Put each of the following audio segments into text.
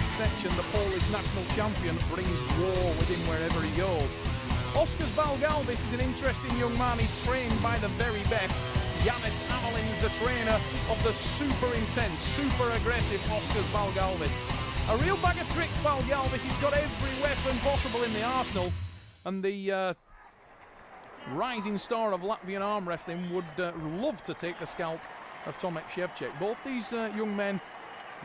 section, the Polish national champion brings war with him wherever he goes. Oskars Balgalvis is an interesting young man. He's trained by the very best. Yanis Amelin's the trainer of the super intense, super aggressive Oskars Balgalvis. A real bag of tricks, Balgalvis. He's got every weapon possible in the arsenal. And the rising star of Latvian arm wrestling would love to take the scalp of Tomek Szewczyk. Both these young men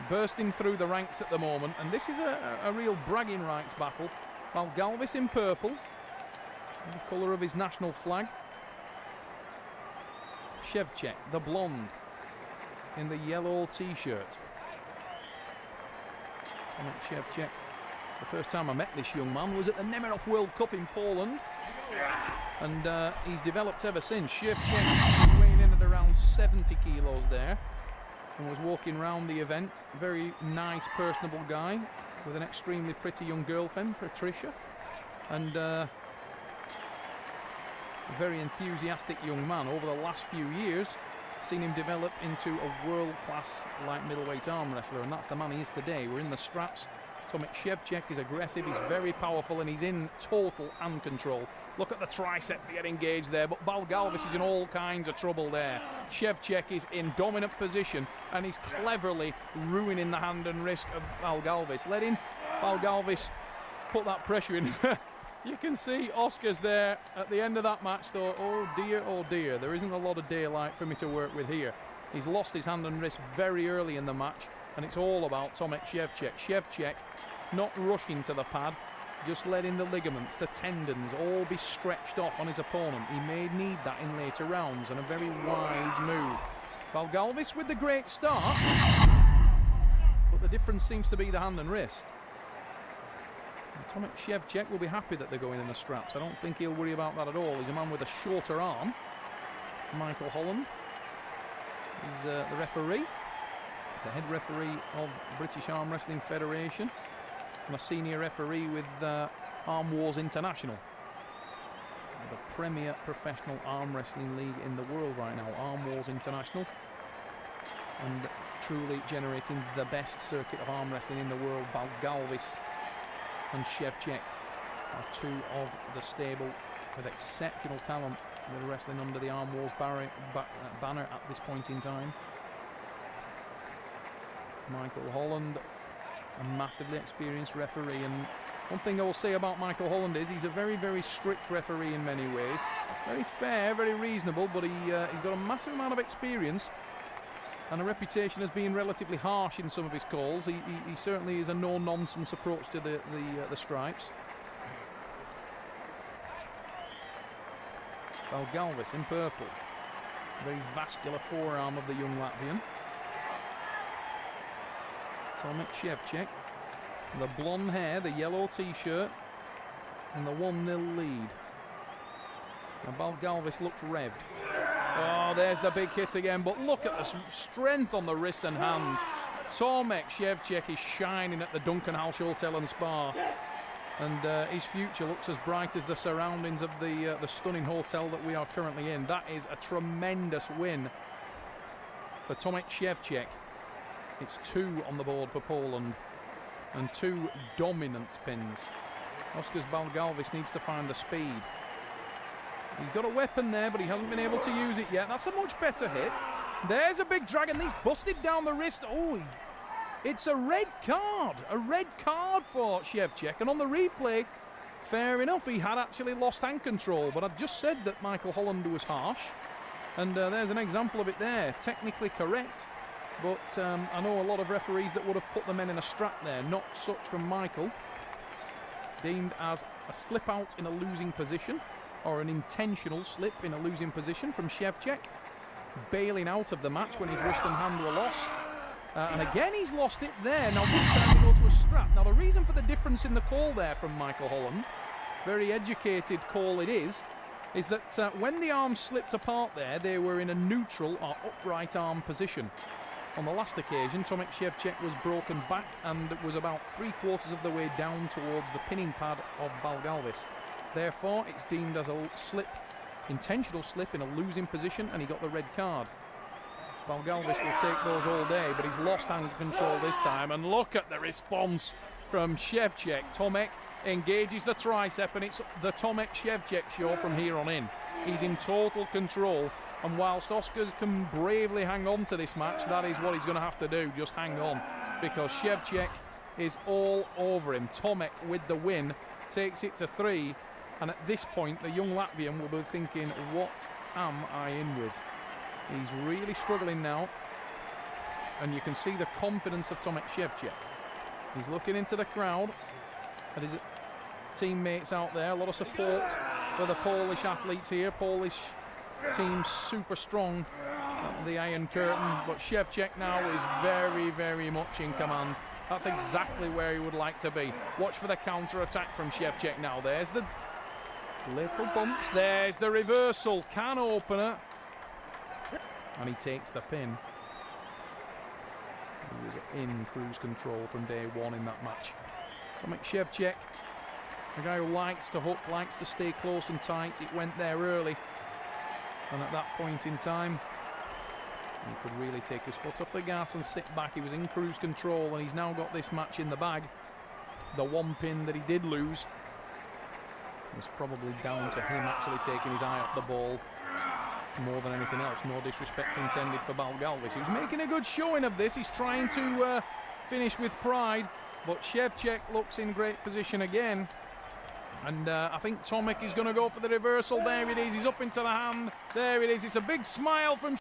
bursting through the ranks at the moment, and this is a real bragging rights battle. Balgalvis in purple, the colour of his national flag. Szewczyk, the blonde, in the yellow t-shirt. Tomek Szewczyk. The first time I met this young man was at the Nemirov World Cup in Poland, and he's developed ever since. Szewczyk weighing in at around 70 kilos there, and was walking around the event. Very nice, personable guy with an extremely pretty young girlfriend, Patricia, and a very enthusiastic young man. Over the last few years, seen him develop into a world-class light middleweight arm wrestler, and that's the man he is today. We're in the straps. Tomek Szewczyk is aggressive, he's very powerful, and he's in total hand control. Look at the tricep get engaged there, but Balgalvis is in all kinds of trouble there. Szewczyk is in dominant position, and he's cleverly ruining the hand and wrist of Balgalvis. Letting Balgalvis put that pressure in. You can see Oskars there at the end of that match thought, oh dear, there isn't a lot of daylight for me to work with here. He's lost his hand and wrist very early in the match, and it's all about Tomek Szewczyk. Szewczyk not rushing to the pad, just letting the ligaments, the tendons all be stretched off on his opponent. He may need that in later rounds, and a very wise move. Balgalvis with the great start, but the difference seems to be the hand and wrist. Tomek Szewczyk will be happy that they're going in the straps. I don't think he'll worry about that at all. He's a man with a shorter arm. Michael Holland is the referee, the head referee of British Arm Wrestling Federation, and a senior referee with Arm Wars International, the premier professional arm wrestling league in the world right now. Arm Wars International, and truly generating the best circuit of arm wrestling in the world. Balgalvis and Szewczyk are two of the stable with exceptional talent that are wrestling under the Arm Wars banner at this point in time. Michael Holland, a massively experienced referee, and one thing I will say about Michael Holland is he's a very, very strict referee in many ways. Very fair, very reasonable, but he's got a massive amount of experience and a reputation as being relatively harsh in some of his calls. He certainly is a no-nonsense approach to the stripes. Balgalvis in purple. Very vascular forearm of the young Latvian. Tomek Szewczyk, the blonde hair, the yellow t-shirt, and the 1-0 lead. Now Balgalvis looks revved. Oh, there's the big hit again, but look at the strength on the wrist and hand. Tomek Szewczyk is shining at the Duncan House Hotel and Spa, and his future looks as bright as the surroundings of the stunning hotel that we are currently in. That is a tremendous win for Tomek Szewczyk. It's 2 on the board for Poland, and 2 dominant pins. Oskars Balgalvis needs to find the speed. He's got a weapon there, but he hasn't been able to use it yet. That's a much better hit. There's a big dragon. He's busted down the wrist. Oh, it's a red card. A red card for Szewczyk. And on the replay, fair enough, he had actually lost hand control. But I've just said that Michael Holland was harsh. And there's an example of it there. Technically correct. But I know a lot of referees that would have put the men in a strap there. Not such from Michael. Deemed as a slip out in a losing position, or an intentional slip in a losing position from Szewczyk, bailing out of the match when his wrist and hand were lost. And again he's lost it there. Now this time they go to a strap. Now the reason for the difference in the call there from Michael Holland, very educated call it is that when the arms slipped apart there, they were in a neutral or upright arm position. On the last occasion, Tomek Szewczyk was broken back and was about 3/4 of the way down towards the pinning pad of Balgalvis. Therefore, it's deemed as a slip, intentional slip in a losing position, and he got the red card. Balgalvis will take those all day, but he's lost hand control this time. And look at the response from Szewczyk. Tomek engages the tricep, and it's the Tomek-Szewczyk show from here on in. He's in total control, and whilst Oscar can bravely hang on to this match, that is what he's going to have to do, just hang on, because Szewczyk is all over him. Tomek with the win takes it to 3, and at this point the young Latvian will be thinking, what am I in with? He's really struggling now, and you can see the confidence of Tomek-Szewczyk. He's looking into the crowd and his teammates out there. A lot of support for the Polish athletes here. Polish team super strong at the Iron Curtain, but Szewczyk now is very, very much in command. That's exactly where he would like to be. Watch for the counter-attack from Szewczyk now. There's the little bumps. There's the reversal. Can opener. And he takes the pin. He was in cruise control from day one in that match. Tomek-Szewczyk, a guy who likes to hook, likes to stay close and tight. It went there early. And at that point in time, he could really take his foot off the gas and sit back. He was in cruise control, and he's now got this match in the bag. The one pin that he did lose was probably down to him actually taking his eye off the ball more than anything else. No disrespect intended for Balgalvis. He was making a good showing of this. He's trying to finish with pride, but Szewczyk looks in great position again. And I think Tomek is going to go for the reversal. There it is. He's up into the hand. There it is. It's a big smile from